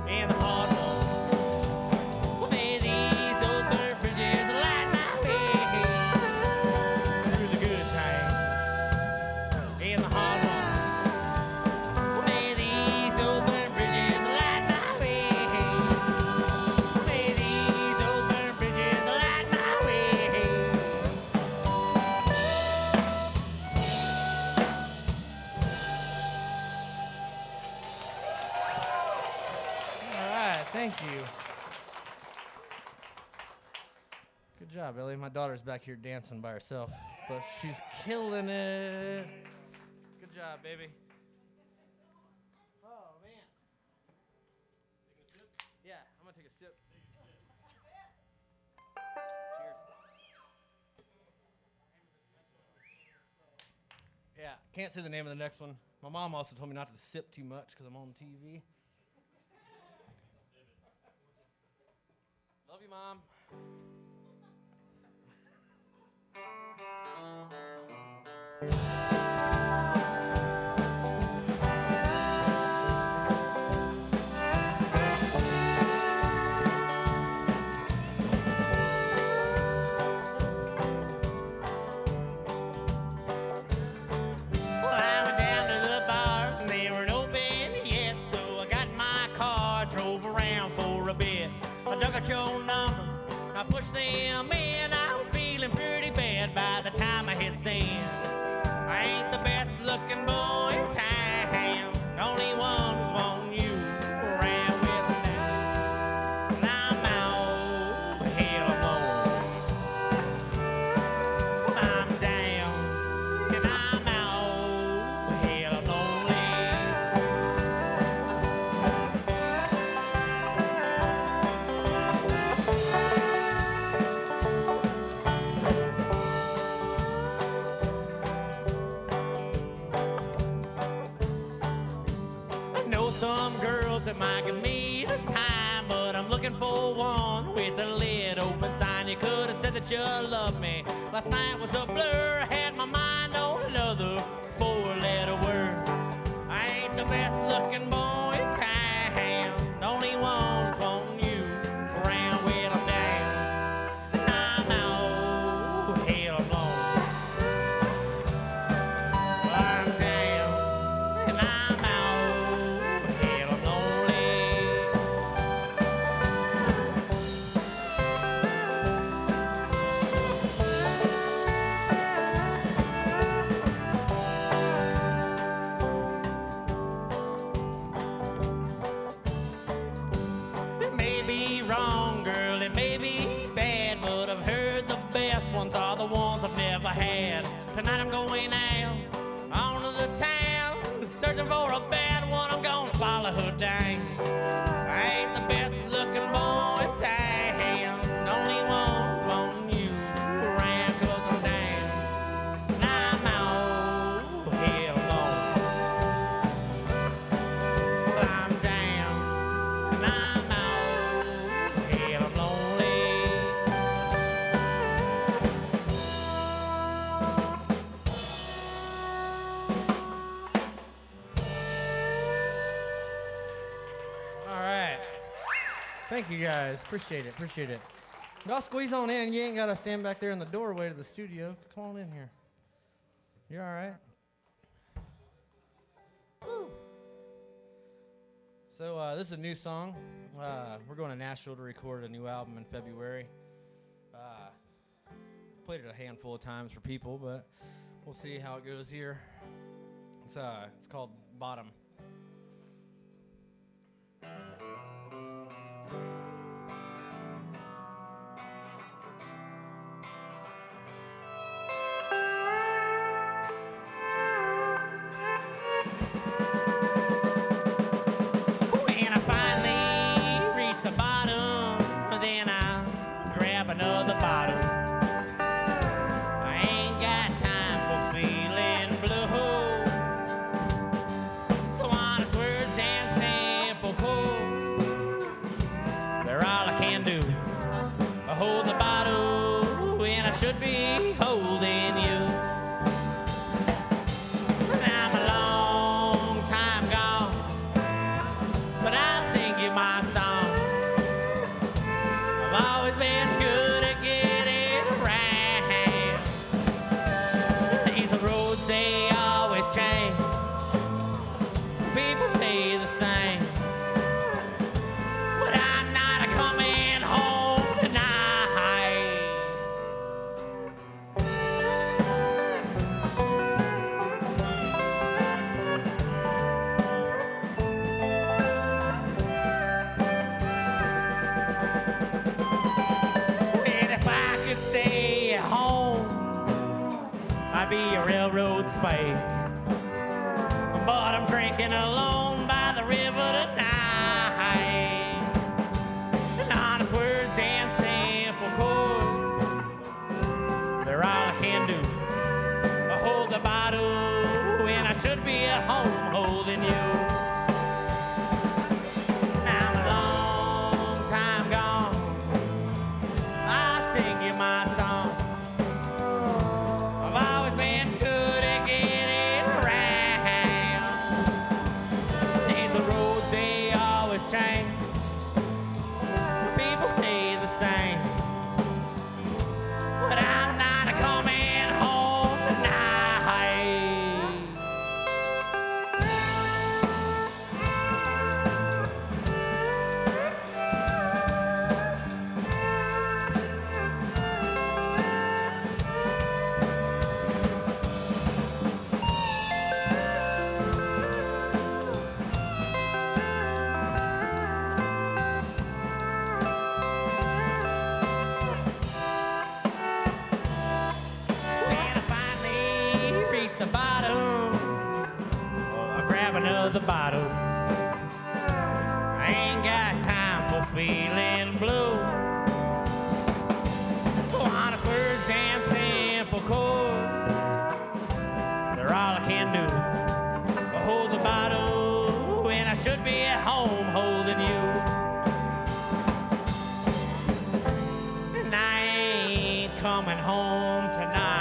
Speaker 18: and the hard ones, well, may these old burnt bridges light my way. Through the good times and the hard ones, well, may these old burnt bridges light my way. May these old burnt bridges light my way. All right, thank you. Good job, Ellie. My daughter's back here dancing by herself, but she's killing it. Good job, baby. Oh, man. Taking a sip? Yeah, I'm going to take a sip. Cheers. Yeah, can't say the name of the next one.
Speaker 19: My mom also told me not to sip too much because I'm on TV. Love you, Mom.
Speaker 18: Your number, I pushed them in. I was feeling pretty bad by the time I hit send. I ain't the best looking boy in town, only one who's wanting you around with me now. And I'm out, hell alone. I'm down, and I'm out, hell lonely. Some girls that might give me the time, but I'm looking for one with a lid open sign. You could have said that you loved me. Last night was a blur. I had my mind on another four-letter word. I ain't the best looking boy in town. The only one from you around when I'm down. And I'm out, hell alone. Well, I'm down, and I'm out. Are the ones I've never had. Tonight I'm going out onto the town, searching for a bad one. I'm gonna follow her down. I ain't the best looking boy in town, the only one wanting you around 'cause I'm down. And I'm out, hell alone. Well, I'm down, and I'm out, hell lonely.
Speaker 19: Thank you guys. Appreciate it. Appreciate it. Y'all squeeze on in. You ain't got to stand back there in the doorway to the studio. Come on in here. You're all right. Woo. So this is a new song. We're going to Nashville to record a new album in February. Played it a handful of times for people, but we'll see how it goes here. It's called Bottom.
Speaker 18: Another bottle. I ain't got time for feeling blue. So honest words and simple quotes, they're all I can do. I hold the bottle when I should be holding you. And I'm a long time gone, but I'll sing you my song. I've always been good. They always change. People say the same, but I'm not coming home tonight. And if I could stay at home, I'd be a railroad spike. But I'm drinking alone by the river tonight. And honest words and simple chords, they're all I can do. I hold the bottle when I should be at home. the bottle. I ain't got time for feeling blue. Honest words and simple chords, they're all I can do. I hold the bottle when I should be at home holding you. And I ain't coming home tonight.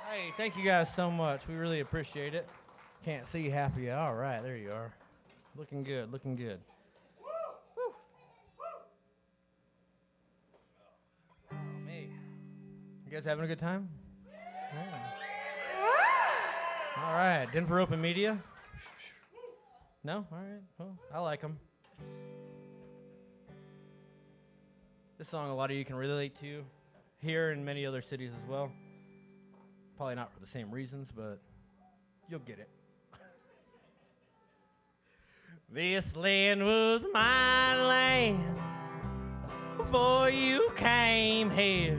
Speaker 19: Hey, thank you guys so much. We really appreciate it. Can't see you happy yet. All right, there you are. Looking good, looking good. Oh, me. You guys having a good time? Yeah. All right, Denver Open Media. No? All right. Well, I like them. This song a lot of you can relate to here and many other cities as well. Probably not for the same reasons, but you'll get it.
Speaker 18: This land was my land before you came here.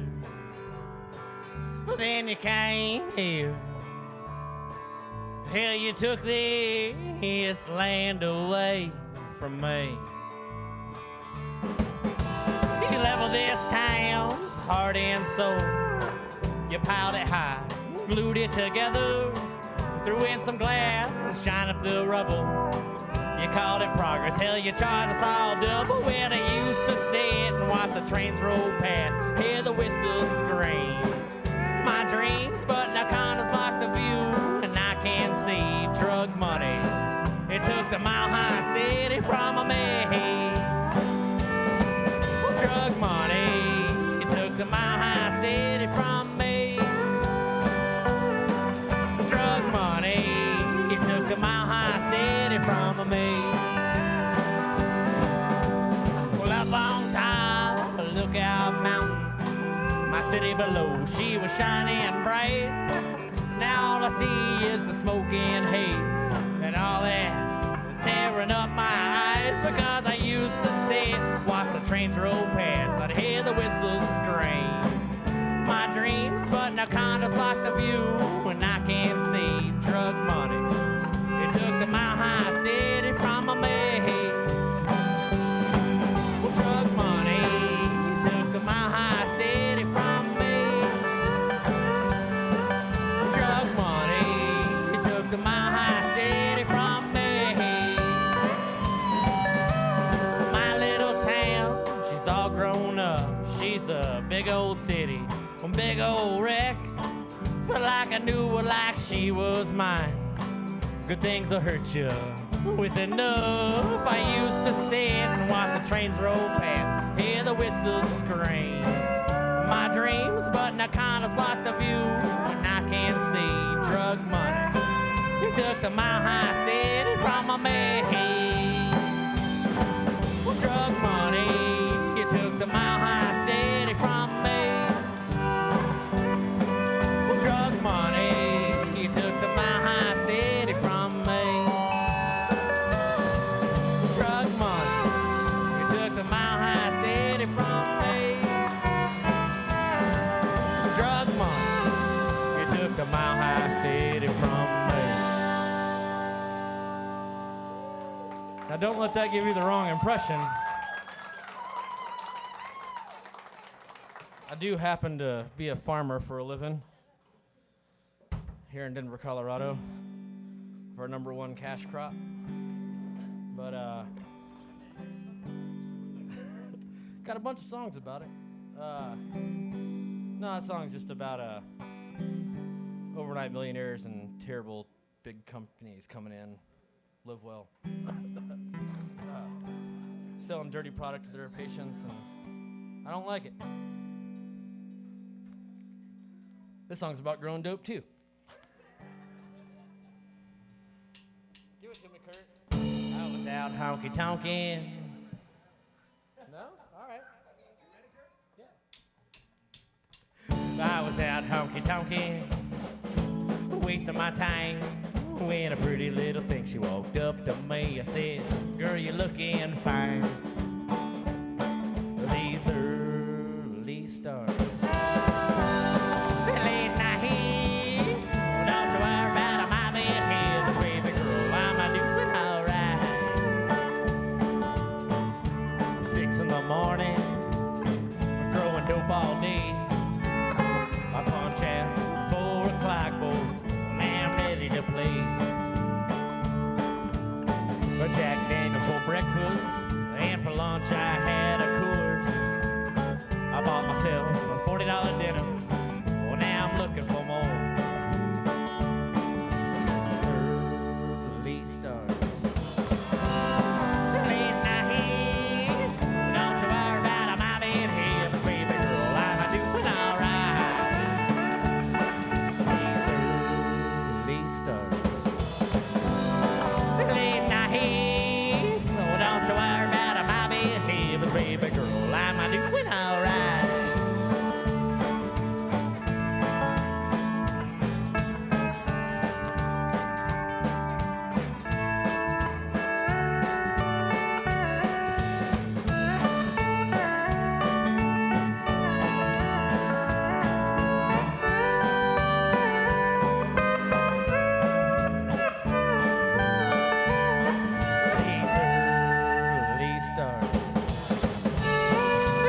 Speaker 18: Then you came here. Hell, you took this land away from me. You leveled this town's heart and soul. You piled it high, glued it together, threw in some glass and shined up the rubble. You called it progress, hell, you charged us all double. When I used to sit and watch the trains roll past, hear the whistles scream my dreams, but now condos block the view, and I can't see drug money. It took the Mile High City from me. Drug money, it took the Mile High City from me. Drug money, it took the Mile High City from me. Well, up on top of Lookout Mountain, my city below, she was shining bright. Now all I see is the smoke and haze, and all that is tearing up my eyes. Because I used to sit, watch the trains roll past, I'd hear the whistles scream my dreams, but now condos block the view, and I can't see drug money. It took the Mile High City from me. Well, drug money, it took the Mile High City from me. Drug money, it took the Mile High City from me. My little town, she's all grown up. She's a big old city, one big old wreck. Felt like I knew her like she was mine. Good things will hurt you with enough. I used to sit and watch the trains roll past, hear the whistles scream my dreams, but now condos block the view, and I can't see drug money. It took the Mile High City from me. Well, drug money, it took the Mile High City from me. Well, drug money, it took the Mile High City from me. Drug money, it took the Mile High City from me. Drug money, it took the Mile High City from me. Now don't let that give you the wrong impression.
Speaker 19: I do happen to be a farmer for a living here in Denver, Colorado, for our #1 cash crop. But got a bunch of songs about it. No, that song's just about overnight millionaires and terrible big companies coming in, live well, selling dirty product to their patients, and I don't like it. This song's about growing dope too. Give it to me, Kurt.
Speaker 18: I was out honky-tonkin'.
Speaker 19: No? All right.
Speaker 18: I was out honky-tonkin', wasting my time, when a pretty little thing, she walked up to me. I said, girl, you're looking fine. These early stars, they laid 6 in the morning, growing dope all day. I punch at 4 o'clock, boy, and I'm ready to play. But Jack Daniels for breakfast, and for lunch I had a Coors. I bought myself a $40 dinner, well now I'm looking for more. Early starts. Late nights, don't you worry about my bed hips, baby girl, I'm doing alright. These early starts. Late nights, so don't you worry about my bed hips, baby girl, I'm doing alright. Early starts.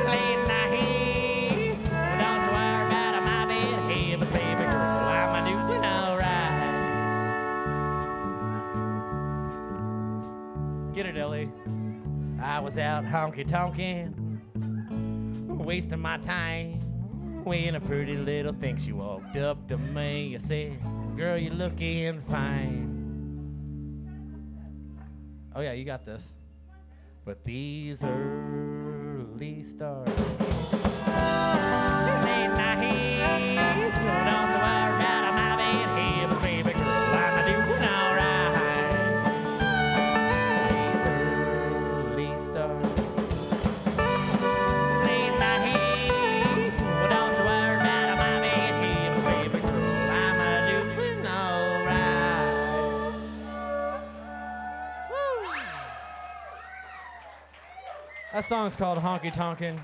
Speaker 18: Late nights, don't you worry about my bed hips, baby girl, I'm doing alright. Get it, Ellie. I was out honky-tonkin', wasting my time, when a pretty little thing she walked up to me and said, girl, you're looking fine. Oh yeah, you got this. But these early stars. Late nights, so don't you worry about my bed hips, baby girl, I'm doing alright. These early stars. Late nights, so don't you worry about my bed hips, baby girl, I'm doing alright. That song's called Honky Tonkin'.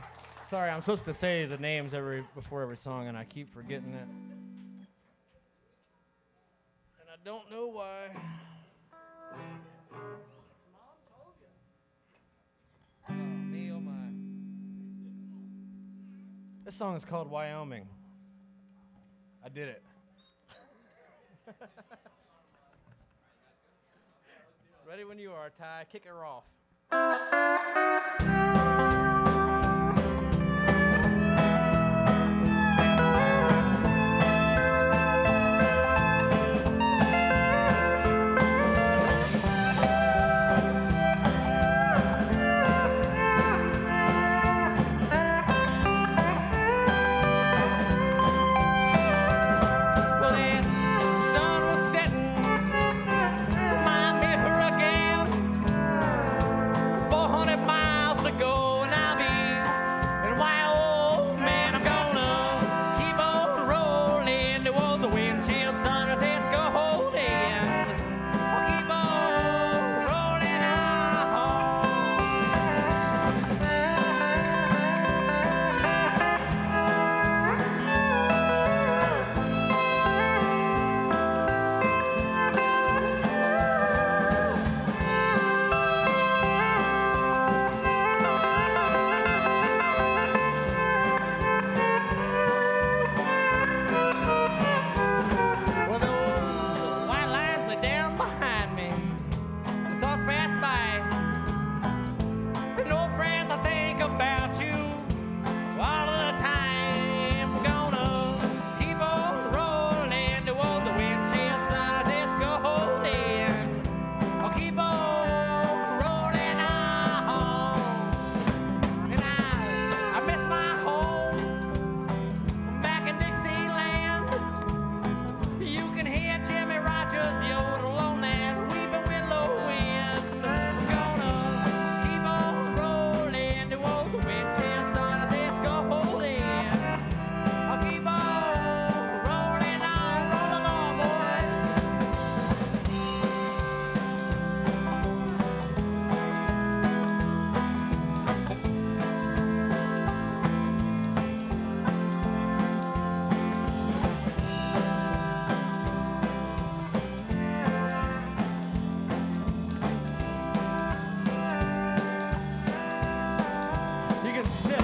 Speaker 18: Sorry, I'm supposed to say the names before every song, and I keep forgetting it. And I don't know why. Oh, me, oh my. This song is called Wyoming. I did it. Ready when you are, Ty. Kick her off. Well, then, the sun was setting, remind me of her again. 400 miles.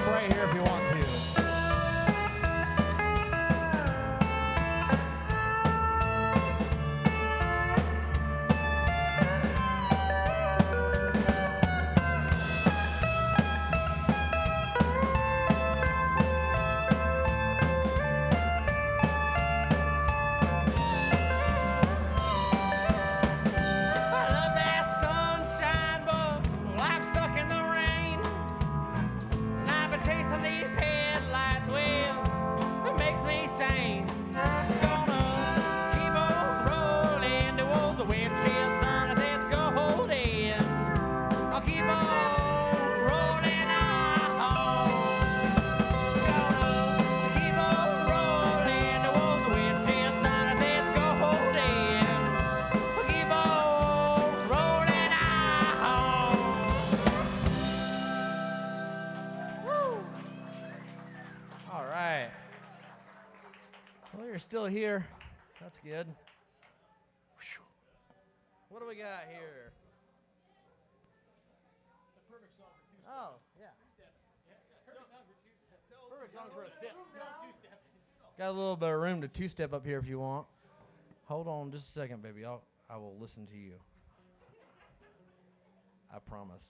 Speaker 19: up right here if you want to. Still here. That's good. What do we got here? Oh, yeah. Perfect song for a sip. Got a little bit of room to two-step up here if you want. Hold on just a second, baby. I will listen to you. I promise.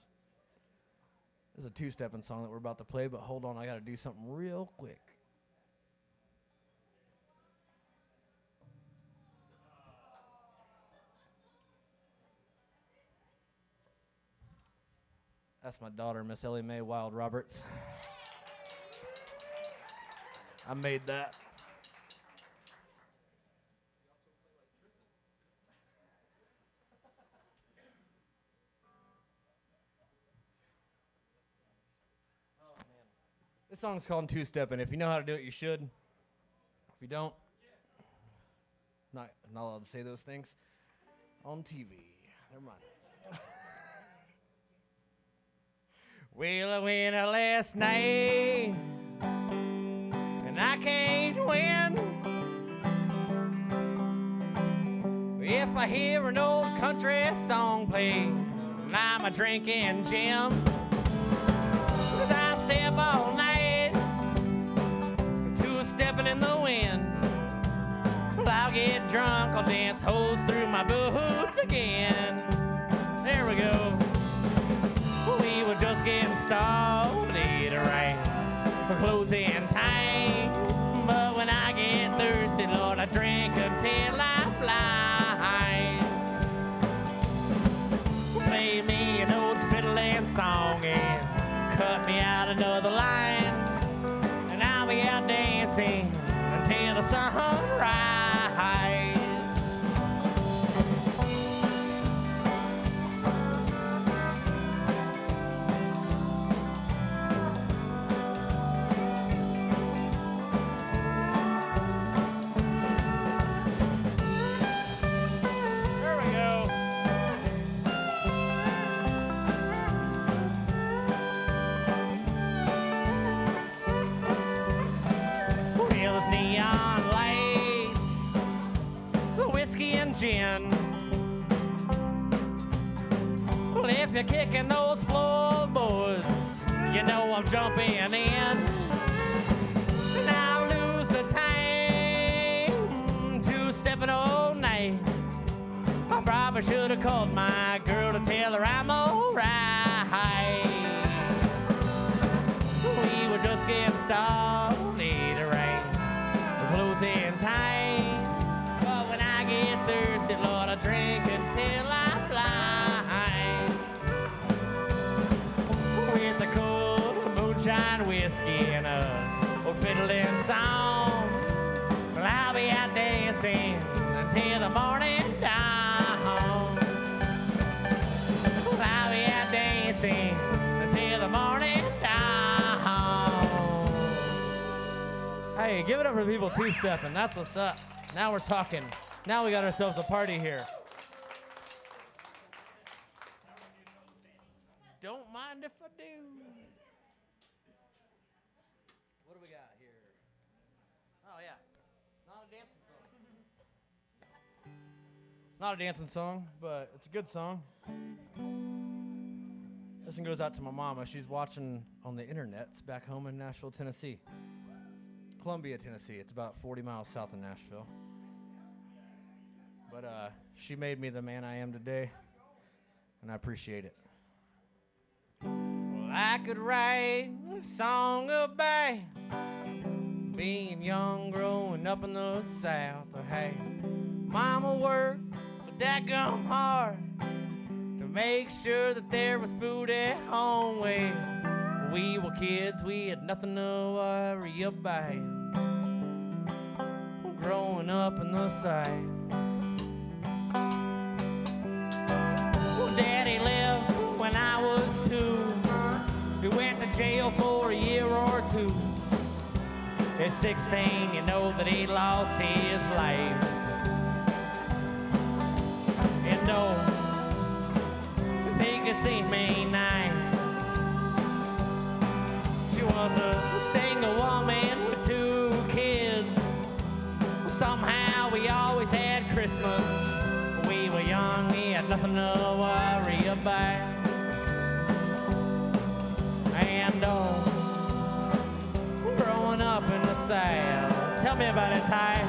Speaker 19: This is a two-stepping song that we're about to play, but hold on, I got to do something real quick. That's my daughter, Miss Ellie Mae Wild Roberts. I made that. Oh, man. This song's called Two-Steppin'. If you know how to do it, you should. If you don't, not allowed to say those things on TV. Never mind. Well, I went out last night, and I can't win. If I hear an old country song play, and I'm a drinking Jim, 'cause I step all night, two-stepping in the wind. Well, I'll get drunk, I'll dance holes through my boots again. There we go. We were just getting started, right? We're closing time. But when I get thirsty, Lord, I drink until I fly. Play me an old fiddling song and cut me out another line. And I'll be out dancing until the sunrise. Gin. Well, if you're kicking those floorboards, you know I'm jumping in. Now lose the time, two-stepping all night. I probably should have called my girl to tell her I'm alright. We were just getting started, right? We're closing time. Thirsty, Lord, I drink until I fly. With a cold moonshine whiskey and a old fiddling song, well, I'll be out dancing until the morning dawn. Well, I'll be out dancing until the morning dawn. Hey, give it up for the people two-stepping. That's what's up. Now we're talking. Now we got ourselves a party here. Don't mind if I do. What do we got here? Oh, yeah. Not a dancing song. Not a dancing song, but it's a good song.
Speaker 20: This one goes out to my mama. She's watching on the internet. It's back home in Nashville, Tennessee. Columbia, Tennessee. It's about 40 miles south of Nashville. But she made me the man I am today, and I appreciate it.
Speaker 19: Well, I could write a song about being young, growing up in the South. Or hey, Mama worked so dadgum hard to make sure that there was food at home. When we were kids, we had nothing to worry about. Growing up in the South. Well, Daddy left when I was 2. He went to jail for a year or 2. At 16, you know that he lost his life. And no, if he could see me now, she was a single woman with 2 kids. Somehow we always had Christmas. We were young, we had nothing to worry about. And growing up in the South. Tell me about it, Ty.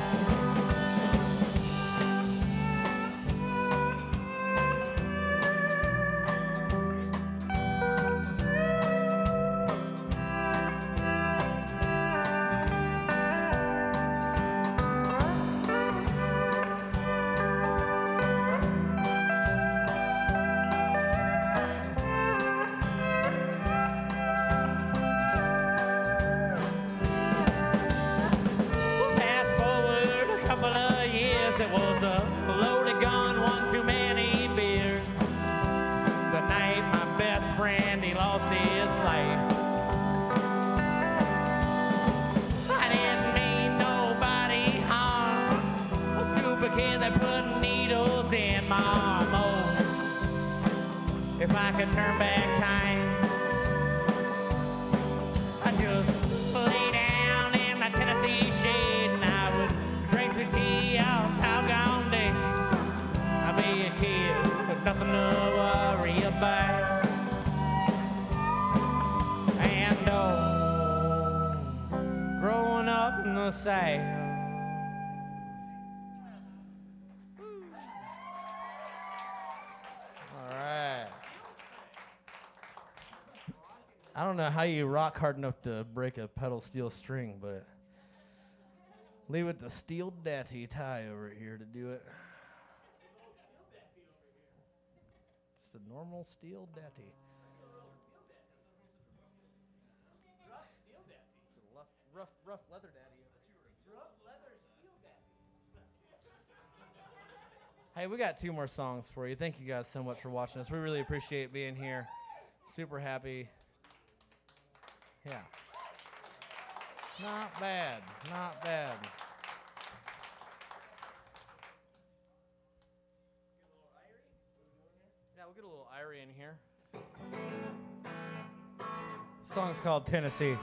Speaker 19: If I could turn back time, I'd just lay down in the Tennessee shade and I would drink some tea all doggone day. I'd be a kid with nothing to worry about. And growing up in the South. I don't know how you rock hard enough to break a pedal steel string, but leave it to Steel Daddy Ty over here to do it. Just a normal Steel Daddy. Rough leather daddy. Hey, we got 2 more songs for you. Thank you guys so much for watching us. We really appreciate being here. Super happy. Yeah. Not bad. Not bad. Yeah, we'll get a little Irie in here. The song's called Tennessee.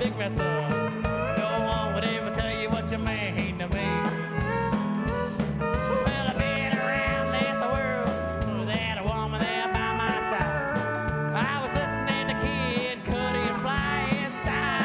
Speaker 19: big mess up. No one would ever tell you what you mean to me. Well, I've been around this world without a woman there by my side. I was listening to Kid Cudi and Fly Inside.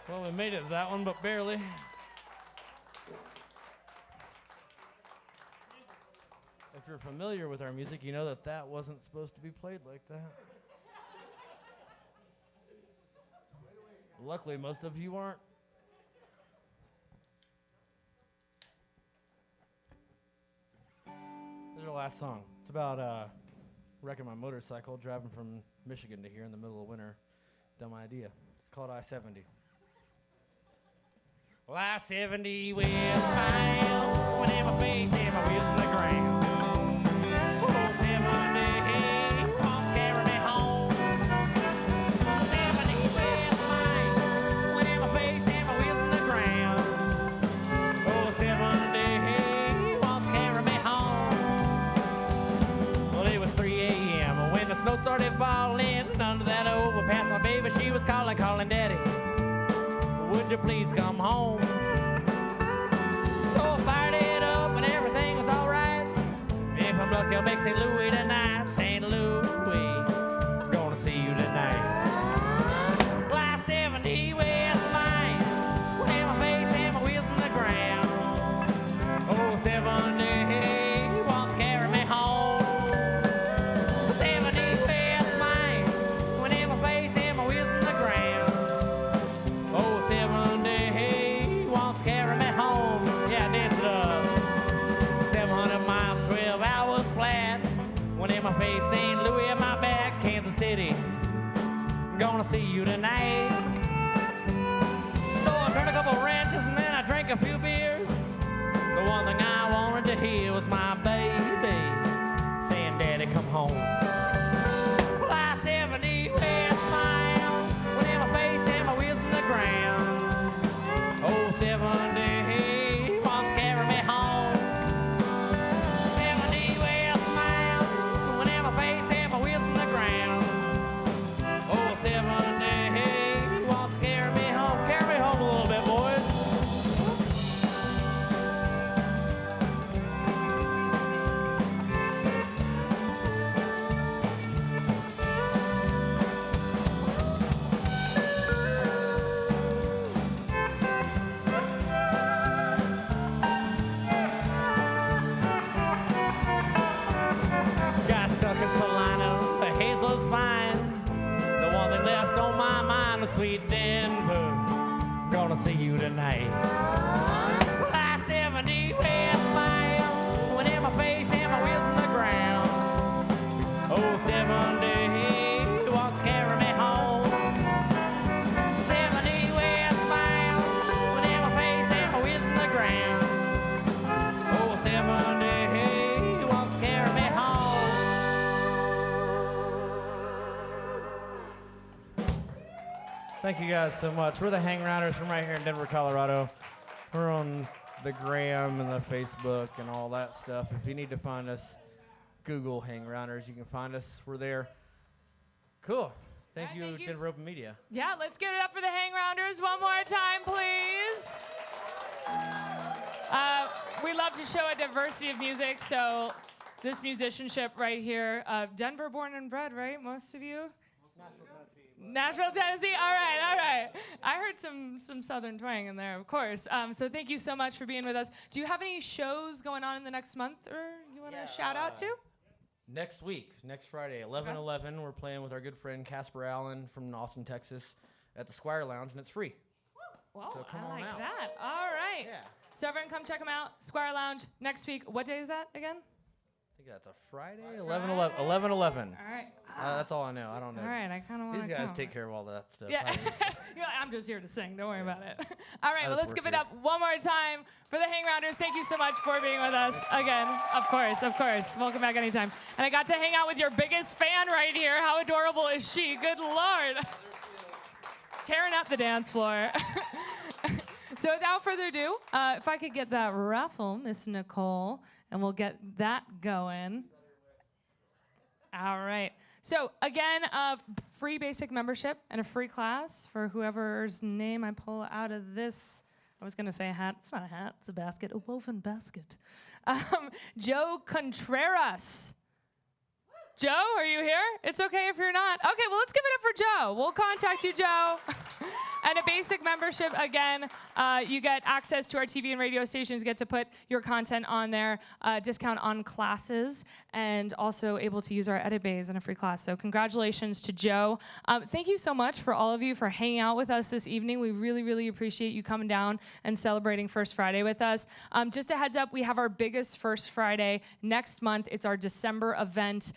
Speaker 19: Well, we made it to that one, but barely. If you're familiar with our music, you know that that wasn't supposed to be played like that. Luckily, most of you aren't. This is our last song. It's about wrecking my motorcycle, driving from Michigan to here in the middle of winter. Dumb idea. It's called I-70. Well, I-70 westbound, when my face and my wheels on the ground. Oh, 70 won't carry me home. 70 westbound, when my face and my wheels on the ground. Oh, 70 won't carry me home. Well, it was 3 a.m. when the snow started falling. Under that overpass, my baby, she was calling Daddy. Would you please come home? So I fired it up and everything was alright. If I'm lucky, I'll make St. Louis tonight. St. Louis, I'm gonna see you tonight. Well, I-70 west line, with my face and my wheels on the ground. Oh, 70 wants to carry me home. 70 west line, with my face and my wheels on the ground. Oh, 70 wants to carry me home. Yeah, I danced it up. 700 miles, 12 hours flat. One in my face, St. Louis in my back, Kansas City. I'm gonna see you tonight. So I turned a couple wrenches and then I drank a few beers. The one thing I wanted to hear was my baby saying, Daddy, come home. Well, I-70 west mile, one in my face and my wheels on the ground. Oh, 70 wants to carry me home. 70 west mile, one in my face and my wheels on the ground. Oh, 70 wants to carry me home. Carry me home a little bit, boys. Got stuck in Salina, the Hazel's fine. The one that left on my mind was sweet Denver. Gonna see you tonight. Well, I-70 west mile, one in my face and my wheels on the ground. Oh, 70 wants to carry me home. 70 west mile, one in my face and my wheels on the ground. Oh, 70 wants to carry me home. Thank you guys so much. We're the Hang Rounders from right here in Denver, Colorado. We're on the Gram and the Facebook and all that stuff. If you need to find us, Google Hang Rounders. You can find us. We're there. Cool. Thank you, Denver Open Media.
Speaker 1: Yeah, let's give it up for the Hang Rounders one more time, please. We love to show a diversity of music, so this musicianship right here, Denver born and bred, right? Most of you? Nashville, Tennessee. All right. I heard some Southern twang in there, of course. So thank you so much for being with us. Do you have any shows going on in the next month, or you want to shout out to?
Speaker 20: Next week, next Friday, 11/11, we're playing with our good friend Casper Allen from Austin, Texas, at the Squire Lounge, and it's free.
Speaker 1: Whoa,
Speaker 20: So come
Speaker 1: I
Speaker 20: on
Speaker 1: like
Speaker 20: out.
Speaker 1: that. All right.
Speaker 20: Yeah.
Speaker 1: So everyone come check them out. Squire Lounge next week. What day is that again?
Speaker 20: I think that's a Friday, 11/11.
Speaker 1: All right.
Speaker 20: That's all I know. I don't know.
Speaker 1: All right, I kind of want to
Speaker 20: These guys
Speaker 1: come.
Speaker 20: take care of all that stuff.
Speaker 1: Yeah. You're like, I'm just here to sing. Don't worry about it. All right,
Speaker 20: I
Speaker 1: well,
Speaker 20: just
Speaker 1: let's give
Speaker 20: work
Speaker 1: it
Speaker 20: here.
Speaker 1: up one more time for the Hangrounders. Thank you so much for being with us again. Of course, of course. Welcome back anytime. And I got to hang out with your biggest fan right here. How adorable is she? Good Lord. Tearing up the dance floor. So without further ado, if I could get that raffle, Miss Nicole, and we'll get that going. All right. So again, free basic membership and a free class for whoever's name I pull out of this. I was going to say a hat. It's not a hat. It's a basket, a woven basket. Joe Contreras. Joe, are you here? It's okay if you're not. Okay, well, let's give it up for Joe. We'll contact you, Joe. And a basic membership, again, you get access to our TV and radio stations, get to put your content on there, discount on classes, and also able to use our edit bays in a free class. So congratulations to Joe. Thank you so much for all of you for hanging out with us this evening. We really, really appreciate you coming down and celebrating First Friday with us. Just a heads up, we have our biggest First Friday next month. It's our December event.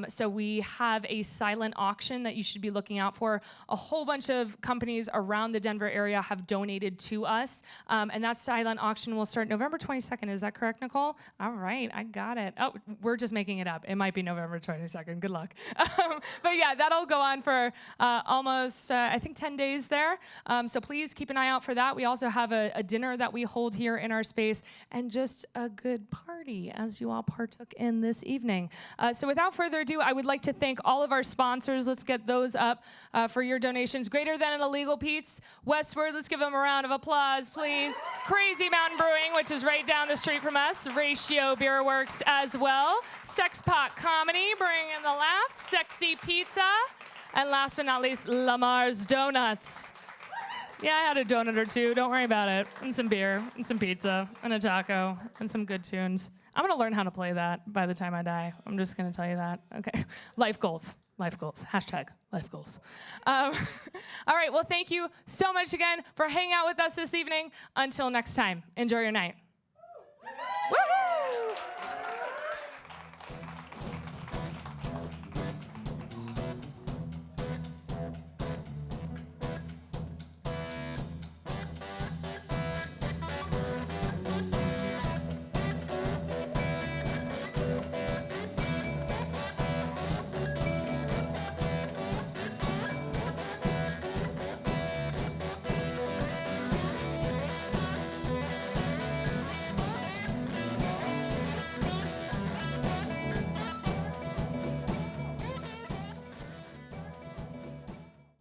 Speaker 1: So we have a silent auction that you should be looking out for. A whole bunch of companies around the Denver area have donated to us. And that silent auction will start November 22nd. Is that correct, Nicole? All right, I got it. Oh, we're just making it up. It might be November 22nd. Good luck. But yeah, that'll go on for almost, I think, 10 days there. So please keep an eye out for that. We also have a dinner that we hold here in our space and just a good party as you all partook in this evening. So without further ado, I would like to thank all of our sponsors. Let's get those up for your donations. Greater Than an Illegal Pete's, Westward, let's give them a round of applause, please. Crazy Mountain Brewing, which is right down the street from us. Ratio Beer Works as well. Sex Pot Comedy, bringing the laughs. Sexy Pizza. And last but not least, Lamar's Donuts. Yeah, I had a donut or two. Don't worry about it. And some beer, and some pizza, and a taco, and some good tunes. I'm going to learn how to play that by the time I die. I'm just going to tell you that. Okay. Life goals. Life goals. Hashtag life goals. All right. Well, thank you so much again for hanging out with us this evening. Until next time, enjoy your night. Woo-hoo!